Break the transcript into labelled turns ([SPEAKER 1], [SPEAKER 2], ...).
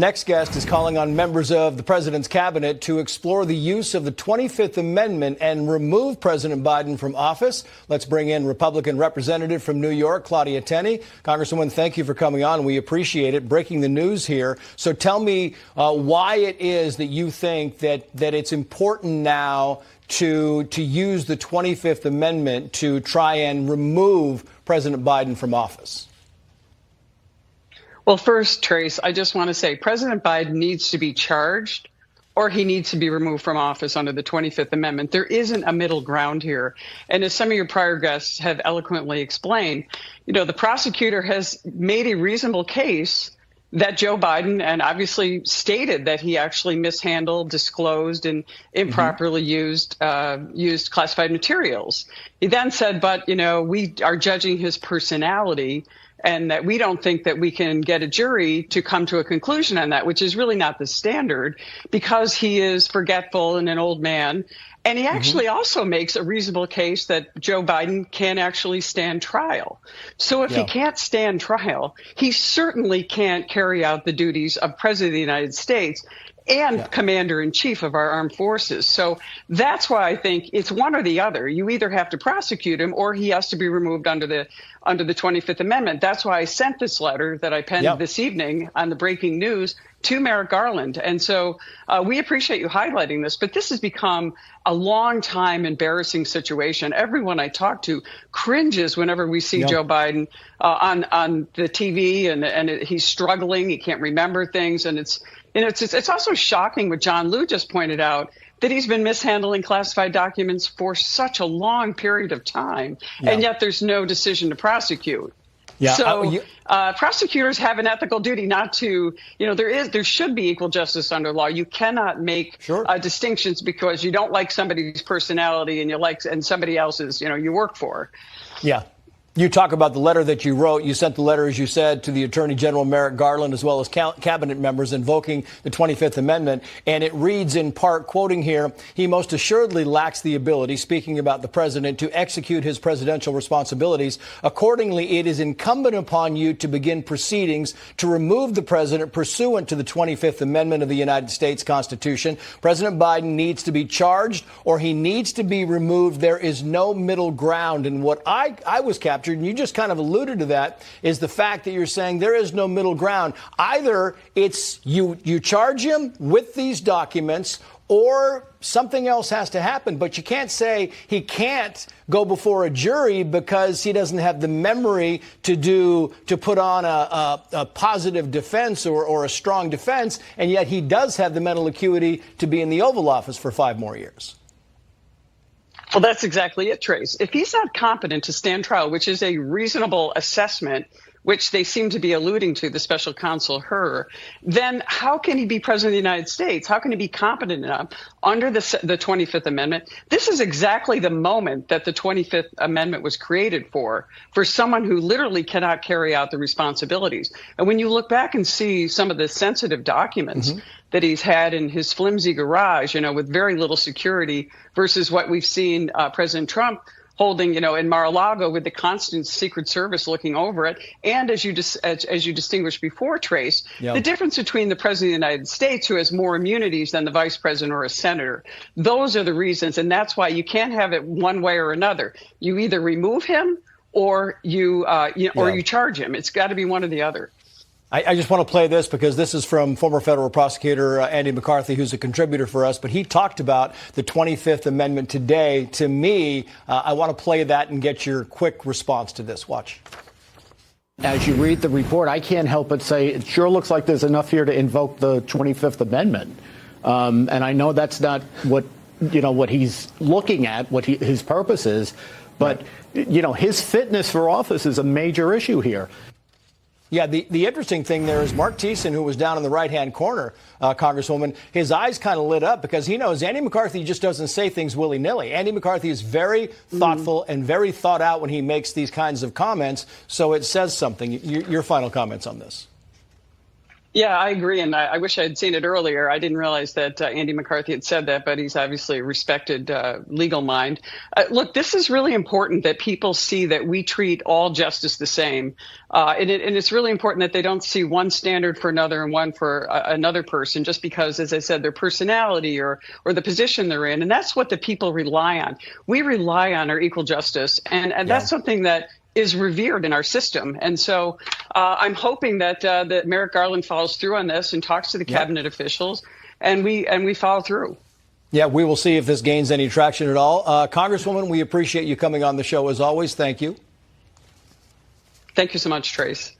[SPEAKER 1] Next guest is calling on members of the president's cabinet to explore the use of the 25th Amendment and remove President Biden from office. Let's bring in Republican Representative from New York, Claudia Tenney. Congresswoman, thank you for coming on. We appreciate it. Breaking the news here. So tell me why it is that you think that it's important now to use the 25th Amendment to try and remove President Biden from office.
[SPEAKER 2] Well, first, Trace, I just want to say President Biden needs to be charged or he needs to be removed from office under the 25th Amendment. There isn't a middle ground here. And as some of your prior guests have eloquently explained, the prosecutor has made a reasonable case that Joe Biden, and obviously stated that he actually mishandled, disclosed, and improperly used classified materials. He then said, but, we are judging his personality, and that we don't think that we can get a jury to come to a conclusion on that, which is really not the standard, because he is forgetful and an old man. And he actually also makes a reasonable case that Joe Biden can actually stand trial. So if he can't stand trial, he certainly can't carry out the duties of President of the United States and Commander in Chief of our armed forces. So that's why I think it's one or the other. You either have to prosecute him or he has to be removed under the 25th Amendment. That's why I sent this letter that I penned this evening on the breaking news to Merrick Garland. And so we appreciate you highlighting this, but this has become a long time embarrassing situation. Everyone I talk to cringes whenever we see Joe Biden on the TV and he's struggling. He can't remember things. And it's also shocking what John Liu just pointed out, that he's been mishandling classified documents for such a long period of time, and yet there's no decision to prosecute. So prosecutors have an ethical duty not to, there should be equal justice under law. You cannot make distinctions because you don't like somebody's personality and somebody else's, you work for. Yeah. You talk about the letter that you wrote. You sent the letter, as you said, to the Attorney General Merrick Garland, as well as cabinet members, invoking the 25th Amendment. And it reads in part, quoting here, he most assuredly lacks the ability, speaking about the president, to execute his presidential responsibilities. Accordingly, it is incumbent upon you to begin proceedings to remove the president pursuant to the 25th Amendment of the United States Constitution. President Biden needs to be charged or he needs to be removed. There is no middle ground. And what I was captured, and you just kind of alluded to that, is the fact that you're saying there is no middle ground. Either it's you charge him with these documents or something else has to happen. But you can't say he can't go before a jury because he doesn't have the memory to put on a positive defense or a strong defense, and yet he does have the mental acuity to be in the Oval Office for 5 more years. Well, that's exactly it, Trace. If he's not competent to stand trial, which is a reasonable assessment, which they seem to be alluding to, the special counsel, her, then how can he be president of the United States? How can he be competent enough under the 25th Amendment? This is exactly the moment that the 25th Amendment was created for someone who literally cannot carry out the responsibilities. And when you look back and see some of the sensitive documents that he's had in his flimsy garage, with very little security versus what we've seen President Trump holding, in Mar-a-Lago with the constant Secret Service looking over it. And as you distinguished before, Trace, the difference between the president of the United States, who has more immunities than the vice president or a senator, those are the reasons. And that's why you can't have it one way or another. You either remove him or you charge him. It's got to be one or the other. I just want to play this because this is from former federal prosecutor Andy McCarthy, who's a contributor for us. But he talked about the 25th Amendment today. To me, I want to play that and get your quick response to this. Watch.
[SPEAKER 3] As you read the report, I can't help but say it sure looks like there's enough here to invoke the 25th Amendment. And I know that's not what he's looking at, what his purpose is. But, his fitness for office is a major issue here.
[SPEAKER 1] Yeah, the interesting thing there is Mark Thiessen, who was down in the right-hand corner, Congresswoman, his eyes kind of lit up because he knows Andy McCarthy just doesn't say things willy-nilly. Andy McCarthy is very thoughtful and very thought out when he makes these kinds of comments, so it says something. Your final comments on this.
[SPEAKER 2] Yeah, I agree. And I wish I had seen it earlier. I didn't realize that Andy McCarthy had said that, but he's obviously a respected legal mind. Look, this is really important that people see that we treat all justice the same. And it's really important that they don't see one standard for another and one for another person just because, as I said, their personality or the position they're in. And that's what the people rely on. We rely on our equal justice. And that's something that is revered in our system. And so I'm hoping that that Merrick Garland follows through on this and talks to the cabinet officials, and we follow through.
[SPEAKER 1] Yeah, we will see if this gains any traction at all. Congresswoman, we appreciate you coming on the show as always. Thank you.
[SPEAKER 2] Thank you so much, Trace.